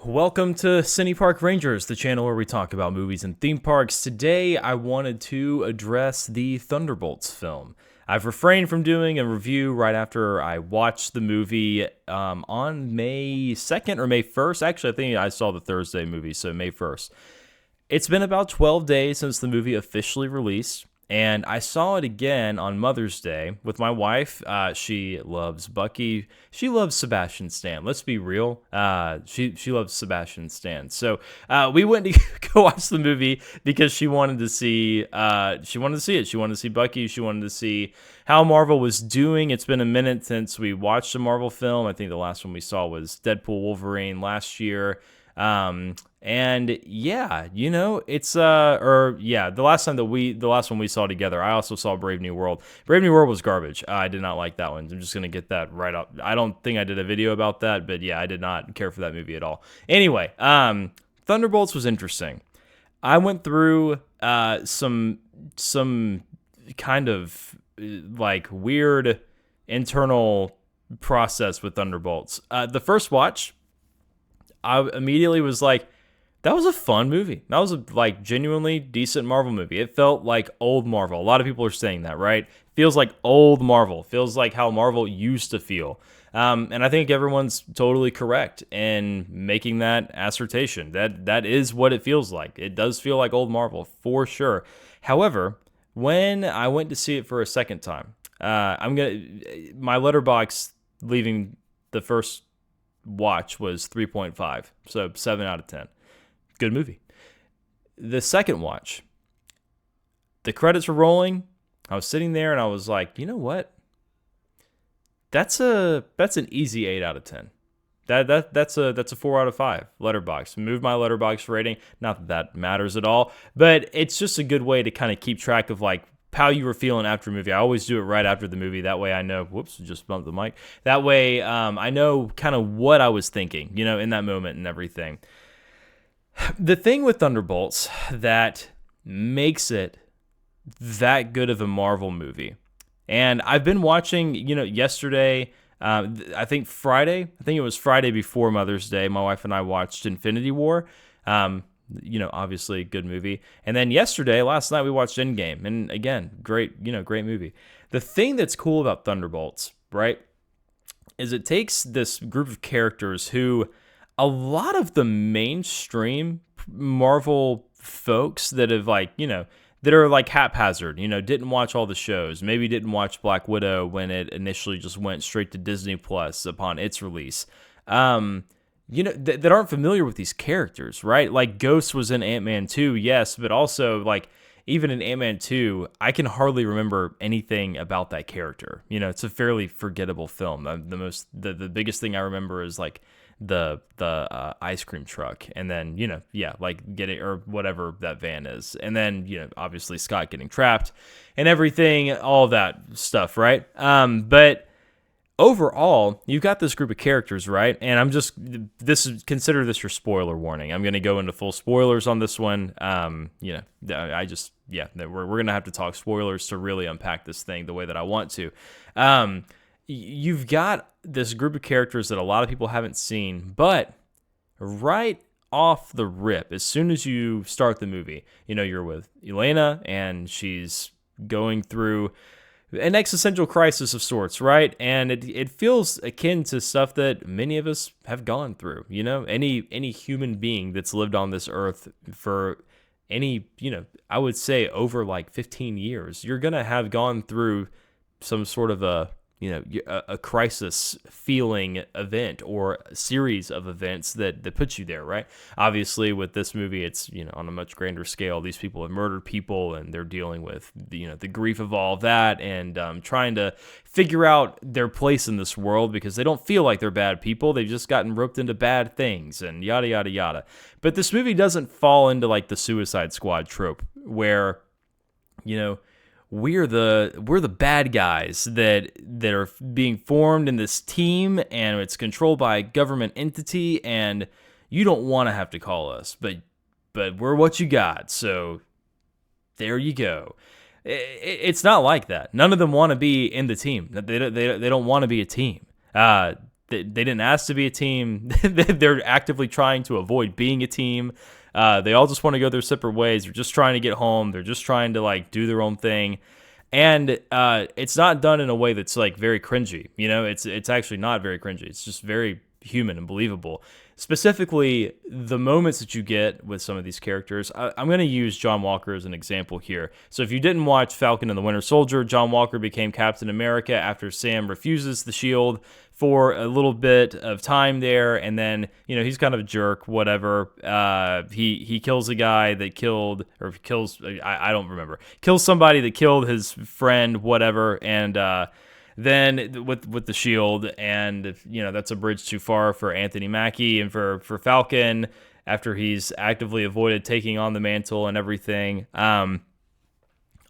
Welcome to Cine Park Rangers, the channel where we talk about movies and theme parks. Today, I wanted to address the Thunderbolts film. I've refrained from doing a review right after I watched the movie on May 2nd or May 1st. Actually, I think I saw the Thursday movie, so May 1st. It's been about 12 days since the movie officially released, and I saw it again on Mother's Day with my wife. She loves Bucky. She loves Sebastian Stan. Let's be real. She loves Sebastian Stan. So we went to go watch the movie because she wanted to see. She wanted to see it. She wanted to see Bucky. She wanted to see how Marvel was doing. It's been a minute since we watched a Marvel film. I think the last one we saw was Deadpool Wolverine last year. And yeah, it's the last one we saw together, I also saw Brave New World. Brave New World was garbage. I did not like that one. I'm just gonna get that right up. I don't think I did a video about that, but yeah, I did not care for that movie at all. Anyway, Thunderbolts was interesting. I went through some kind of like weird internal process with Thunderbolts. The first watch, I immediately was like, that was a fun movie. That was a genuinely decent Marvel movie. It felt like old Marvel. A lot of people are saying that, right? Feels like old Marvel. Feels like how Marvel used to feel. And I think everyone's totally correct in making that assertion. That is what it feels like. It does feel like old Marvel, for sure. However, when I went to see it for a second time, my letterbox leaving the first watch was 3.5, so 7 out of 10. Good movie. The second watch, the credits were rolling. I was sitting there and I was like, you know what? That's an easy 8 out of 10. That's a 4 out of 5 letterbox. Move my letterbox rating. Not that matters at all, but it's just a good way to kind of keep track of like how you were feeling after a movie. I always do it right after the movie. That way I know, whoops, just bumped the mic. That way I know kind of what I was thinking, in that moment and everything. The thing with Thunderbolts that makes it that good of a Marvel movie, and I've been watching, yesterday, I think it was Friday before Mother's Day, my wife and I watched Infinity War. Obviously a good movie. And then last night we watched Endgame, and again, great movie. The thing that's cool about Thunderbolts, right, is it takes this group of characters who a lot of the mainstream Marvel folks that have that are like haphazard, didn't watch all the shows, maybe didn't watch Black Widow when it initially just went straight to Disney Plus upon its release. That aren't familiar with these characters, right? Like Ghost was in Ant-Man 2, yes, but also like even in Ant-Man 2, I can hardly remember anything about that character. It's a fairly forgettable film. The biggest thing I remember is like the ice cream truck, and then like getting or whatever that van is, and then obviously Scott getting trapped and everything, all that stuff, right? But overall, you've got this group of characters, right? And consider this your spoiler warning. I'm going to go into full spoilers on this one. We're going to have to talk spoilers to really unpack this thing the way that I want to. You've got this group of characters that a lot of people haven't seen, but right off the rip, as soon as you start the movie, you're with Elena, and she's going through an existential crisis of sorts, right? And it feels akin to stuff that many of us have gone through. Any human being that's lived on this earth for any, I would say over like 15 years, you're gonna have gone through some sort of a crisis feeling event or a series of events that puts you there, right? Obviously, with this movie, it's, on a much grander scale. These people have murdered people, and they're dealing with, the grief of all of that, and trying to figure out their place in this world because they don't feel like they're bad people. They've just gotten roped into bad things and yada, yada, yada. But this movie doesn't fall into like the Suicide Squad trope where, we're the bad guys that are being formed in this team, and it's controlled by a government entity, and you don't want to have to call us, but we're what you got, so there you go. It's not like that. None of them want to be in the team. They don't want to be a team. they didn't ask to be a team. They're actively trying to avoid being a team. They all just want to go their separate ways. They're just trying to get home. They're just trying to like do their own thing. And it's not done in a way that's like very cringy. You know, it's actually not very cringy. It's just very human and believable. Specifically, the moments that you get with some of these characters. I'm going to use John Walker as an example here. So if you didn't watch Falcon and the Winter Soldier, John Walker became Captain America after Sam refuses the shield for a little bit of time there, and then, you know, he's kind of a jerk, whatever. He kills a guy that killed, or kills, I don't remember, kills somebody that killed his friend, whatever, and then with the shield, and, you know, that's a bridge too far for Anthony Mackie and for Falcon after he's actively avoided taking on the mantle and everything.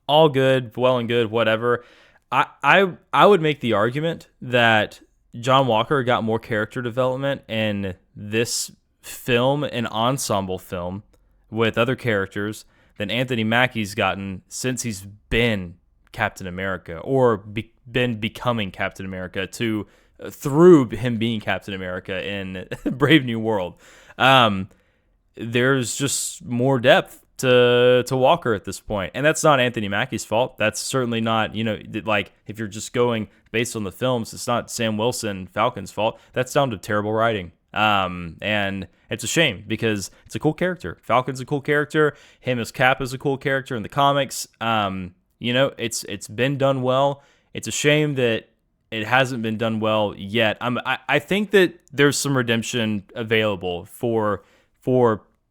All good, well and good, whatever. I would make the argument that John Walker got more character development in this film, an ensemble film with other characters, than Anthony Mackie's gotten since he's been Captain America, or been becoming Captain America through him being Captain America in Brave New World. There's just more depth to Walker at this point, and that's not Anthony Mackie's fault. That's certainly not, you know, like, if you're just going based on the films, it's not Sam Wilson Falcon's fault. That's down to terrible writing. And it's a shame because it's a cool character. Falcon's a cool character. Him as Cap is a cool character in the comics. You know, it's been done well. It's a shame that it hasn't been done well yet. I think that there's some redemption available for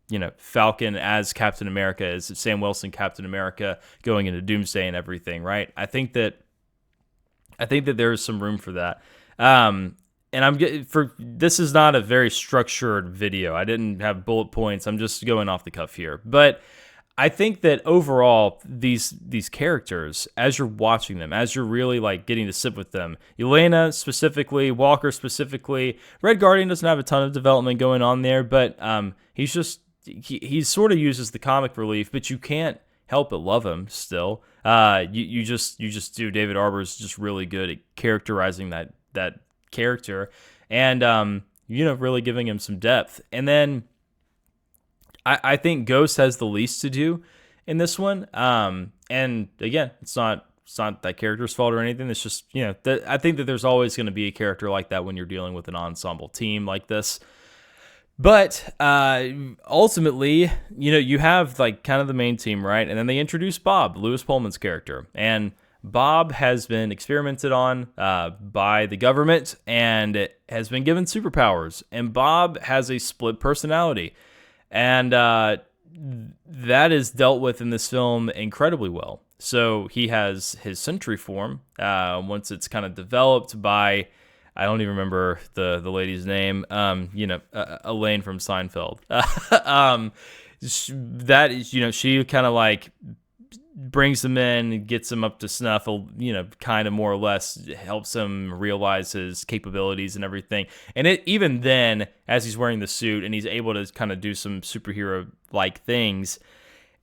you know, Falcon as Captain America, as Sam Wilson Captain America going into Doomsday and everything, right? I think that there's some room for that. And this is not a very structured video. I didn't have bullet points. I'm just going off the cuff here. But I think that overall, these characters, as you're watching them, as you're really like getting to sit with them, Yelena specifically, Walker specifically, Red Guardian doesn't have a ton of development going on there, but he's just he sort of uses the comic relief, but you can't help but love him still. You just do. David Harbour's just really good at characterizing that character, and you know, really giving him some depth. And then I think Ghost has the least to do in this one. And again, it's not that character's fault or anything. It's just, you know, I think that there's always going to be a character like that when you're dealing with an ensemble team like this. But ultimately, you know, you have like kind of the main team, right? And then they introduce Bob, Lewis Pullman's character. And Bob has been experimented on by the government and has been given superpowers. And Bob has a split personality. And that is dealt with in this film incredibly well. So he has his Sentry form once it's kind of developed by, I don't even remember the lady's name, you know, Elaine from Seinfeld. That is, you know, she kind of like brings him in, gets him up to snuff, you know, kind of more or less helps him realize his capabilities and everything. And even then, as he's wearing the suit and he's able to kind of do some superhero-like things,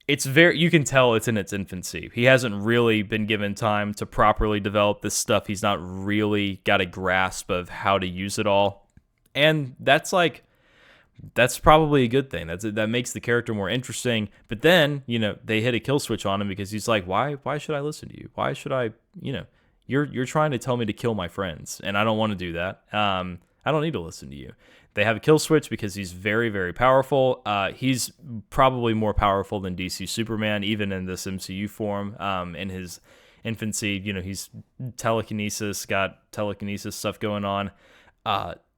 you can tell it's in its infancy. He hasn't really been given time to properly develop this stuff. He's not really got a grasp of how to use it all. And that's probably a good thing. That makes the character more interesting. But then, you know, they hit a kill switch on him because he's like, why should I listen to you? Why should I, you know, you're trying to tell me to kill my friends, and I don't want to do that. I don't need to listen to you. They have a kill switch because he's very, very powerful. He's probably more powerful than DC Superman, even in this MCU form. In his infancy, you know, he's got telekinesis stuff going on.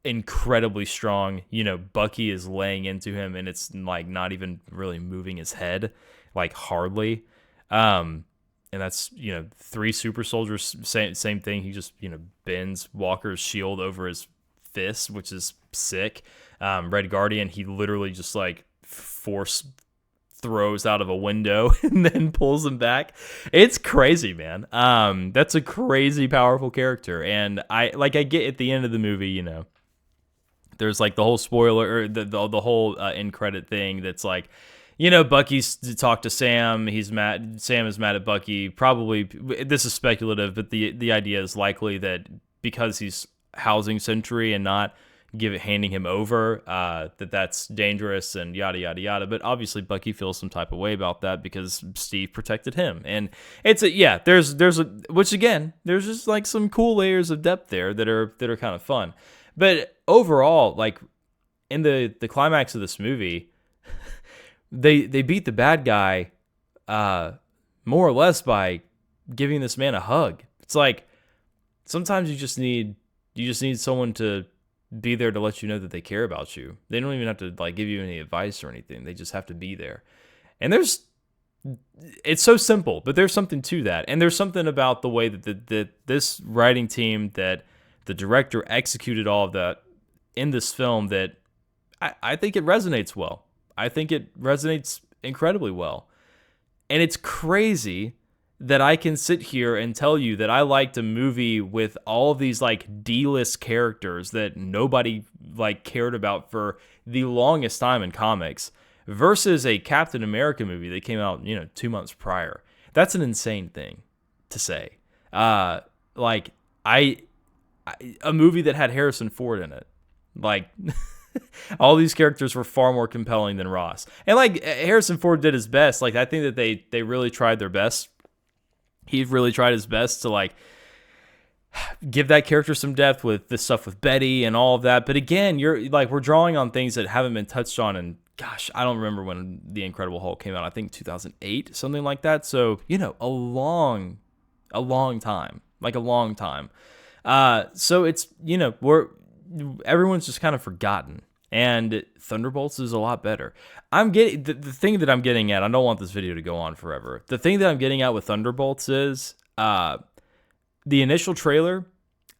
Incredibly strong. You know, Bucky is laying into him, and it's like not even really moving his head, like hardly. And that's, you know, 3 super soldiers, same thing. He just, you know, bends Walker's shield over his fist, which is sick. Red Guardian, he literally just like force throws out of a window and then pulls him back. It's crazy, man. That's a crazy powerful character. And I get at the end of the movie, you know, there's like the whole spoiler, or the whole end credit thing that's like, you know, Bucky's talked to Sam. He's mad. Sam is mad at Bucky. Probably, this is speculative, but the idea is likely that because he's housing Sentry and not handing him over, that's dangerous and yada yada yada. But obviously Bucky feels some type of way about that because Steve protected him, and there's which again, there's just like some cool layers of depth there that are kind of fun. But overall, like in the climax of this movie, they beat the bad guy more or less by giving this man a hug. It's like sometimes you just need someone to be there to let you know that they care about you. They don't even have to like give you any advice or anything. They just have to be there. And it's so simple, but there's something to that. And there's something about the way that this writing team, that the director executed all of that in this film, that I think it resonates well. I think it resonates incredibly well. And it's crazy that I can sit here and tell you that I liked a movie with all of these like D-list characters that nobody like cared about for the longest time in comics, versus a Captain America movie that came out, 2 months prior. That's an insane thing to say. A movie that had Harrison Ford in it, like all these characters were far more compelling than Ross. And like Harrison Ford did his best. Like I think that they really tried their best. He really tried his best to like give that character some depth with this stuff with Betty and all of that. But again, we're drawing on things that haven't been touched on. And gosh, I don't remember when The Incredible Hulk came out. I think 2008, something like that. So, a long time, like a long time. So it's, everyone's just kind of forgotten. And Thunderbolts is a lot better. I'm getting the thing that I'm getting at. I don't want this video to go on forever. The thing that I'm getting at with Thunderbolts is the initial trailer.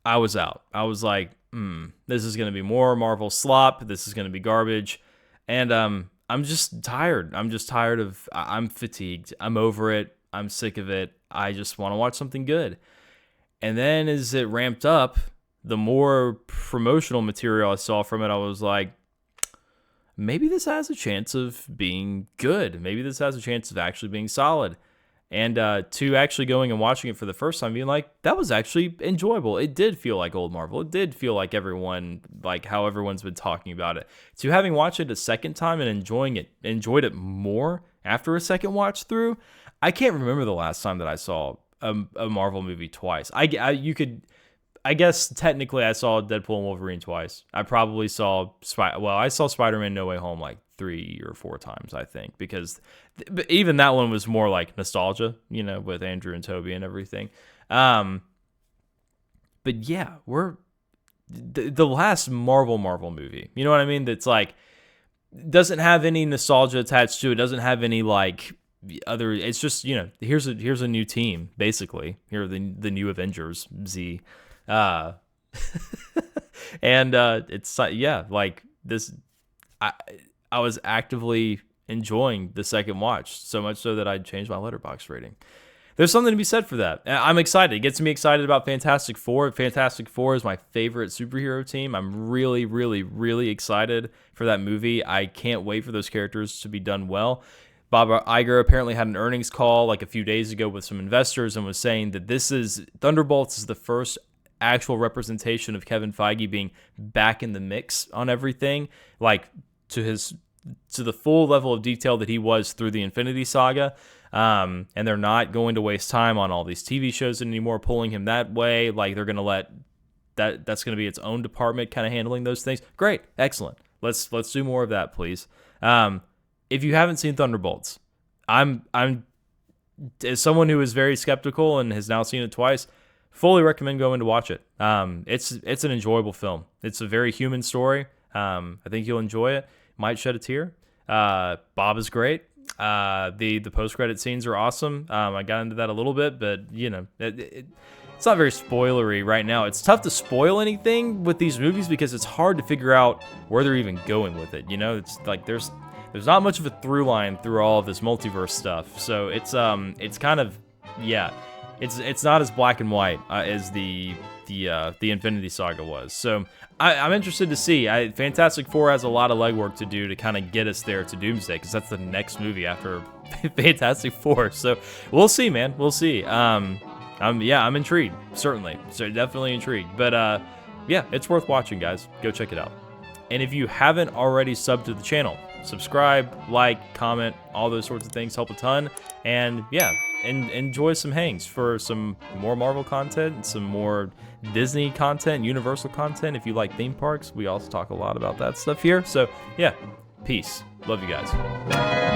I was out. I was like, this is going to be more Marvel slop. This is going to be garbage. And I'm just tired. I'm fatigued. I'm over it. I'm sick of it. I just want to watch something good. And then as it ramped up, the more promotional material I saw from it, I was like, maybe this has a chance of being good. Maybe this has a chance of actually being solid. And to actually going and watching it for the first time, being like, that was actually enjoyable. It did feel like old Marvel. It did feel like how everyone's been talking about it. To having watched it a second time and enjoyed it more after a second watch through, I can't remember the last time that I saw a Marvel movie twice. I guess technically I saw Deadpool and Wolverine twice. I probably saw Spider-Man No Way Home like 3 or 4 times, I think, because even that one was more like nostalgia, with Andrew and Toby and everything. But yeah, we're the last Marvel movie. You know what I mean? That's like doesn't have any nostalgia attached to it. Doesn't have any like other. It's just here's a new team basically. Here are the new Avengers Z. And it's like this. I was actively enjoying the second watch, so much so that I changed my Letterboxd rating. There's something to be said for that. I'm excited. It gets me excited about Fantastic Four. Fantastic Four is my favorite superhero team. I'm really, really, really excited for that movie. I can't wait for those characters to be done well. Bob Iger apparently had an earnings call like a few days ago with some investors and was saying that Thunderbolts is the first actual representation of Kevin Feige being back in the mix on everything, like to the full level of detail that he was through the Infinity Saga. And they're not going to waste time on all these TV shows anymore, pulling him that way. Like they're going to let that's going to be its own department kind of handling those things. Great. Excellent. Let's do more of that, please. If you haven't seen Thunderbolts, I'm as someone who is very skeptical and has now seen it twice, fully recommend going to watch it. It's an enjoyable film. It's a very human story. I think you'll enjoy it. Might shed a tear. Bob is great. The post-credit scenes are awesome. I got into that a little bit, but it's not very spoilery right now. It's tough to spoil anything with these movies because it's hard to figure out where they're even going with it. It's like there's not much of a through line through all of this multiverse stuff. So it's kind of it's not as black and white as the Infinity Saga was. So I'm interested to see. Fantastic Four has a lot of legwork to do to kind of get us there to Doomsday, because that's the next movie after Fantastic Four. So we'll see, man. We'll see. I'm intrigued, certainly. So definitely intrigued. But yeah, it's worth watching, guys. Go check it out. And if you haven't already subbed to the channel, subscribe, like, comment, all those sorts of things help a ton. And yeah, enjoy some hangs for some more Marvel content, some more Disney content, Universal content. If you like theme parks, we also talk a lot about that stuff here. So yeah, peace. Love you guys.